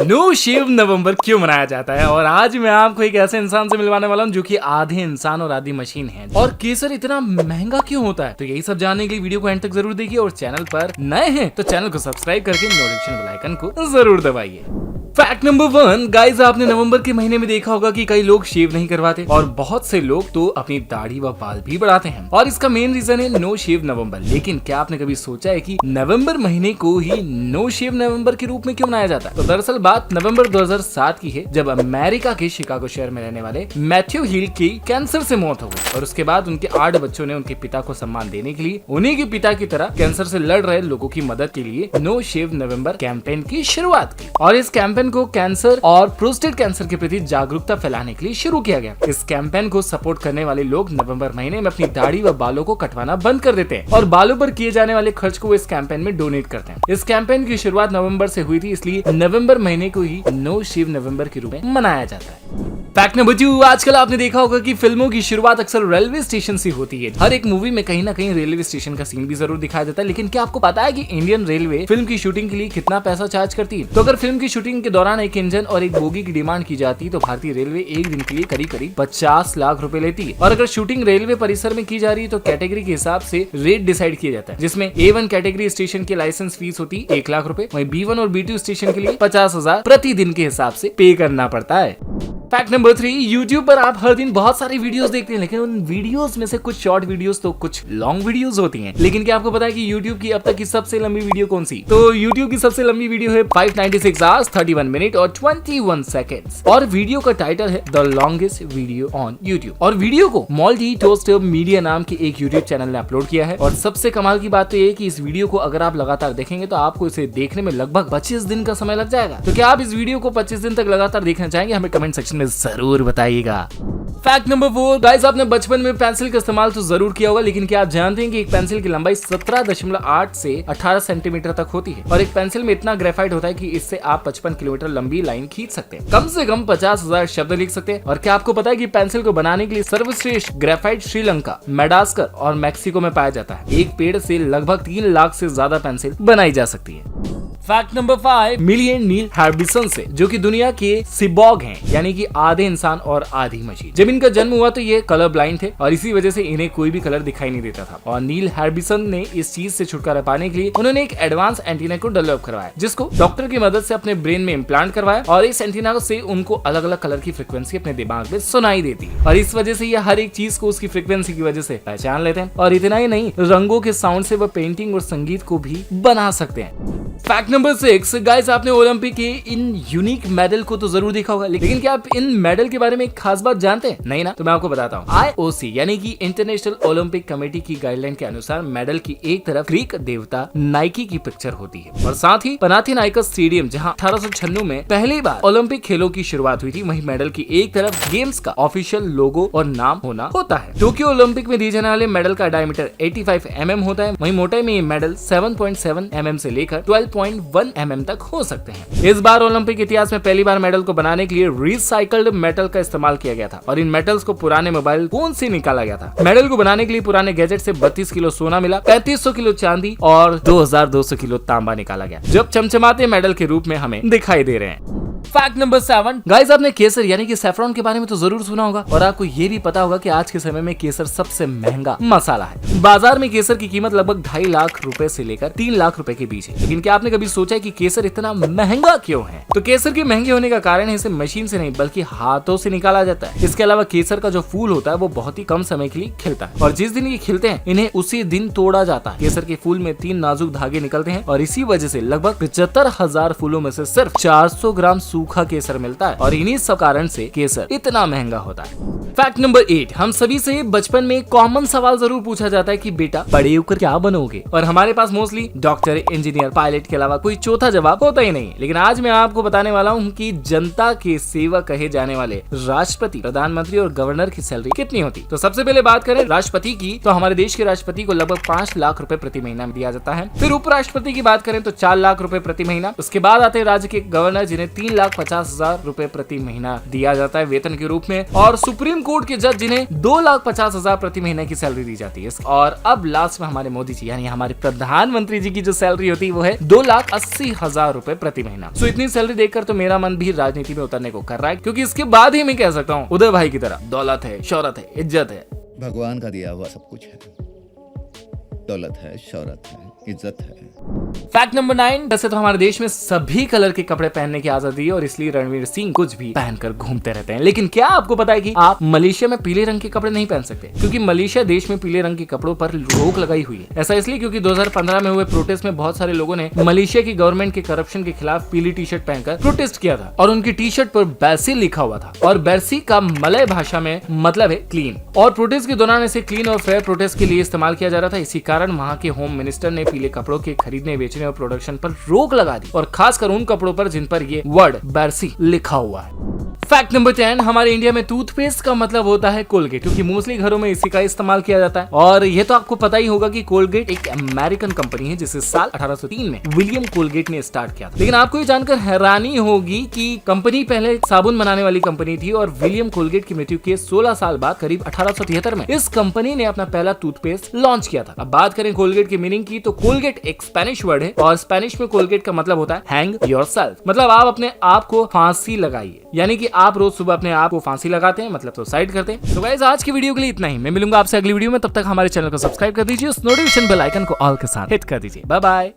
No शेव नवंबर क्यों मनाया जाता है, और आज मैं आपको एक ऐसे इंसान से मिलवाने वाला हूँ जो कि आधे इंसान और आधी मशीन है। और केसर इतना महंगा क्यों होता है, तो यही सब जानने के लिए वीडियो को एंड तक जरूर देखिए। और चैनल पर नए हैं तो चैनल को सब्सक्राइब करके नोटिफिकेशन बेल आइकन को जरूर दबाइए। फैक्ट नंबर 1 गाइस, आपने नवंबर के महीने में देखा होगा कि कई लोग शेव नहीं करवाते और बहुत से लोग तो अपनी दाढ़ी व बाल भी बढ़ाते हैं, और इसका मेन रीजन है नो शेव नवंबर। लेकिन क्या आपने कभी सोचा है कि नवंबर महीने को ही नो शेव नवंबर के रूप में क्यों मनाया जाता है? तो दरअसल बात नवंबर 2007 की है, जब अमेरिका के शिकागो शहर में रहने वाले मैथ्यू हिल की कैंसर से मौत हो गई। और उसके बाद उनके 8 बच्चों ने उनके पिता को सम्मान देने के लिए उन्हीं के पिता की तरह कैंसर से लड़ रहे लोगों की मदद के लिए नो शेव नवंबर कैंपेन की शुरुआत की। और इस कैंपेन को कैंसर और प्रोस्टेट कैंसर के प्रति जागरूकता फैलाने के लिए शुरू किया गया। इस कैंपेन को सपोर्ट करने वाले लोग नवंबर महीने में अपनी दाढ़ी व बालों को कटवाना बंद कर देते हैं और बालों पर किए जाने वाले खर्च को इस कैंपेन में डोनेट करते हैं। इस कैंपेन की शुरुआत नवंबर से हुई थी, इसलिए नवंबर महीने को ही नो शेव नवंबर के रूप में मनाया जाता है। फैक्ट नंबर 2, आजकल आपने देखा होगा कि फिल्मों की शुरुआत अक्सर रेलवे स्टेशन से होती है। हर एक मूवी में कहीं ना कहीं रेलवे स्टेशन का सीन भी जरूर दिखाया जाता है। लेकिन क्या आपको पता है कि इंडियन रेलवे फिल्म की शूटिंग के लिए कितना पैसा चार्ज करती है? तो अगर फिल्म की शूटिंग के दौरान एक इंजन और एक बोगी की डिमांड की जाती है तो भारतीय रेलवे एक दिन के लिए करीब 50 लाख रुपए लेती है। और अगर शूटिंग रेलवे परिसर में की जा रही है तो कैटेगरी के हिसाब से रेट डिसाइड किया जाता है, जिसमें A1 कैटेगरी स्टेशन की लाइसेंस फीस होती है 1 लाख रुपए, वहीं B1 और B2 स्टेशन के लिए 50,000 प्रति दिन के हिसाब से पे करना पड़ता है। फैक्ट नंबर 3, YouTube पर आप हर दिन बहुत सारी वीडियोस देखते हैं, लेकिन उन वीडियोस में से कुछ शॉर्ट वीडियोस तो कुछ लॉन्ग वीडियोस होती हैं। लेकिन क्या आपको पता है कि YouTube की अब तक की सबसे लंबी वीडियो कौन सी? तो YouTube की सबसे लंबी वीडियो है 596 आवर्स 31 मिनट और 21 सेकेंड्स, और वीडियो का टाइटल है the longest video on YouTube। और वीडियो को मॉल्टी टोस्टर मीडिया नाम के एक YouTube चैनल ने अपलोड किया है। और सबसे कमाल की बात तो ये है कि इस वीडियो को अगर आप लगातार देखेंगे तो आपको इसे देखने में लगभग 25 दिन का समय लग जाएगा। तो क्या आप इस वीडियो को 25 दिन तक लगातार देखना चाहेंगे? हमें कमेंट सेक्शन में जरूर बताइएगा। फैक्ट नंबर 4 गाइस, आपने बचपन में पेंसिल का इस्तेमाल तो जरूर किया होगा, लेकिन क्या आप जानते हैं कि एक पेंसिल की लंबाई 17.8 से 18 सेंटीमीटर तक होती है। और एक पेंसिल में इतना ग्रेफाइट होता है कि इससे आप 55 किलोमीटर लंबी लाइन खींच सकते हैं, कम से कम 50,000 शब्द लिख सकते हैं। और क्या आपको पता है कि पेंसिल को बनाने के लिए सर्वश्रेष्ठ ग्रेफाइट श्रीलंका, मेडागास्कर और मैक्सिको में पाया जाता है। एक पेड़ से लगभग 3 लाख से ज्यादा पेंसिल बनाई जा सकती है। फैक्ट नंबर 5, मिलियन नील हार्बिसन से, जो कि दुनिया के सिबॉग हैं, यानी कि आधे इंसान और आधी मशीन। जब इनका जन्म हुआ तो ये कलर ब्लाइंड थे और इसी वजह से इन्हें कोई भी कलर दिखाई नहीं देता था। और नील हार्बिसन ने इस चीज से छुटकारा पाने के लिए उन्होंने एक एडवांस एंटीना को डेवलप करवाया, जिसको डॉक्टर की मदद से अपने ब्रेन में इम्प्लांट करवाया। और इस एंटीना से उनको अलग अलग कलर की फ्रिक्वेंसी अपने दिमाग में सुनाई देती है, और इस वजह से ये हर एक चीज को उसकी फ्रिक्वेंसी की वजह से पहचान लेते हैं। और इतना ही नहीं, रंगों के साउंड से वह पेंटिंग और संगीत को भी बना सकते हैं। फैक्ट नंबर 6 गाइस, आपने ओलंपिक के इन यूनिक मेडल को तो जरूर देखा होगा, लेकिन क्या आप इन मेडल के बारे में एक खास बात जानते हैं? नहीं ना, तो मैं आपको बताता हूँ। IOC यानी कि इंटरनेशनल ओलंपिक कमेटी की गाइडलाइन के अनुसार मेडल की एक तरफ ग्रीक देवता नाइकी की पिक्चर होती है, और साथ ही पनाथिनाइकोस स्टेडियम, जहाँ 1896 में पहली बार ओलंपिक खेलों की शुरुआत हुई थी, वहीं मेडल की एक तरफ गेम्स का ऑफिशियल लोगो और नाम होना होता है। टोक्यो ओलंपिक में दिए जाने वाले मेडल का डायमीटर 85 mm होता है, वहीं मोटाई में ये मेडल 7.7 mm से लेकर 12.1 mm तक हो सकते हैं। इस बार ओलंपिक इतिहास में पहली बार मेडल को बनाने के लिए रिसाइकल्ड मेटल का इस्तेमाल किया गया था, और इन मेटल्स को पुराने मोबाइल फोन से निकाला गया था। मेडल को बनाने के लिए पुराने गैजेट से 32 किलो सोना मिला, 3500 किलो चांदी और 2200 किलो तांबा निकाला गया, जो चमचमाते मेडल के रूप में हमें दिखाई दे रहे हैं। फैक्ट नंबर 7 गाइस, आपने केसर यानी कि सैफरॉन के बारे में तो जरूर सुना होगा, और आपको ये भी पता होगा कि आज के समय में केसर सबसे महंगा मसाला है। बाजार में केसर की कीमत लगभग 2.5 लाख रुपए से लेकर 3 लाख रुपए के बीच है। लेकिन क्या आपने कभी सोचा है कि केसर इतना महंगा क्यों है? तो केसर के महंगे होने का कारण है इसे मशीन से नहीं बल्कि हाथों से निकाला जाता है। इसके अलावा केसर का जो फूल होता है वो बहुत ही कम समय के लिए खिलता है, और जिस दिन ये खिलते हैं इन्हें उसी दिन तोड़ा जाता है। केसर के फूल में 3 नाजुक धागे निकलते हैं, और इसी वजह से लगभग 75,000 फूलों में से सिर्फ 400 ग्राम सूखा केसर मिलता है, और इन्हीं सब कारण से केसर इतना महंगा होता है। फैक्ट नंबर 8, हम सभी से बचपन में कॉमन सवाल जरूर पूछा जाता है कि बेटा बड़े होकर क्या बनोगे? और हमारे पास मोस्टली डॉक्टर, इंजीनियर, पायलट के अलावा कोई चौथा जवाब होता ही नहीं। लेकिन आज मैं आपको बताने वाला हूँ कि जनता के सेवक कहे जाने वाले राष्ट्रपति, प्रधानमंत्री और गवर्नर की सैलरी कितनी होती। तो सबसे पहले बात करें राष्ट्रपति की, तो हमारे देश के राष्ट्रपति को लगभग 5 लाख रुपए प्रति महीना दिया जाता है। फिर उपराष्ट्रपति की बात करें तो 4 लाख रुपए प्रति महीना। उसके बाद आते हैं राज्य के गवर्नर, जिन्हें 3 2,50,000 रुपए प्रति महीना दिया जाता है वेतन के रूप में, और सुप्रीम कोर्ट के जज जिन्हें 2,50,000 प्रति महीने की सैलरी दी जाती है। और अब लास्ट में हमारे मोदी जी यानी हमारे प्रधानमंत्री जी की जो सैलरी होती है वो है 2,80,000 रुपए प्रति महीना। सो इतनी सैलरी देखकर तो मेरा मन भी राजनीति में उतरने को कर रहा है, क्योंकि इसके बाद ही मैं कह सकता हूँ उदय भाई की तरह दौलत है, शौहरत है, इज्जत है। भगवान का दिया हुआ सब कुछ है, दौलत है, शौहरत है, इज्जत है। फैक्ट नंबर 9, वैसे तो हमारे देश में सभी कलर के कपड़े पहनने की आजादी है और इसलिए रणवीर सिंह कुछ भी पहनकर घूमते रहते हैं। लेकिन क्या आपको पता है कि आप मलेशिया में पीले रंग के कपड़े नहीं पहन सकते, क्योंकि मलेशिया देश में पीले रंग के कपड़ों पर रोक लगाई हुई है। ऐसा इसलिए क्योंकि 2015 में हुए प्रोटेस्ट में बहुत सारे लोगों ने मलेशिया की गवर्नमेंट के करप्शन के खिलाफ पीली टी शर्ट पहनकर प्रोटेस्ट किया था और उनकी टी शर्ट पर बैसी लिखा हुआ था, और बैसी का मलय भाषा में मतलब है क्लीन, और प्रोटेस्ट के दौरान इसे क्लीन और फेयर प्रोटेस्ट के लिए इस्तेमाल किया जा रहा था। इसी कारण वहाँ के होम मिनिस्टर ने पीले कपड़ों के खरीदने, बेचने और प्रोडक्शन पर रोक लगा दी, और खासकर उन कपड़ों पर जिन पर ये वर्ड बैसी लिखा हुआ है। फैक्ट नंबर 10, हमारे इंडिया में टूथपेस्ट का मतलब होता है कोलगेट, क्योंकि मोस्टली घरों में इसी का इस्तेमाल किया जाता है। और ये तो आपको पता ही होगा कि कोलगेट एक अमेरिकन कंपनी है जिसे साल 1803 में विलियम कोलगेट ने स्टार्ट किया था। लेकिन आपको ये जानकर हैरानी होगी कि कंपनी पहले साबुन बनाने वाली कंपनी थी, और विलियम कोलगेट की मृत्यु के 16 साल बाद करीब 1873 में इस कंपनी ने अपना पहला टूथपेस्ट लॉन्च किया था। अब बात करें कोलगेट की मीनिंग की, तो कोलगेट एक स्पेनिश वर्ड है, और स्पेनिश में कोलगेट का मतलब होता है हैंग योरसेल्फ, मतलब आप अपने आप को फांसी लगाइए, यानी कि आप रोज सुबह अपने आप को फांसी लगाते हैं, मतलब सुसाइड करते हैं। तो गाइस आज की वीडियो के लिए इतना ही, मैं मिलूंगा आपसे अगली वीडियो में। तब तक हमारे चैनल को सब्सक्राइब कर दीजिए, उस नोटिफिकेशन बेल आइकन को ऑल के साथ हिट कर दीजिए। Bye bye.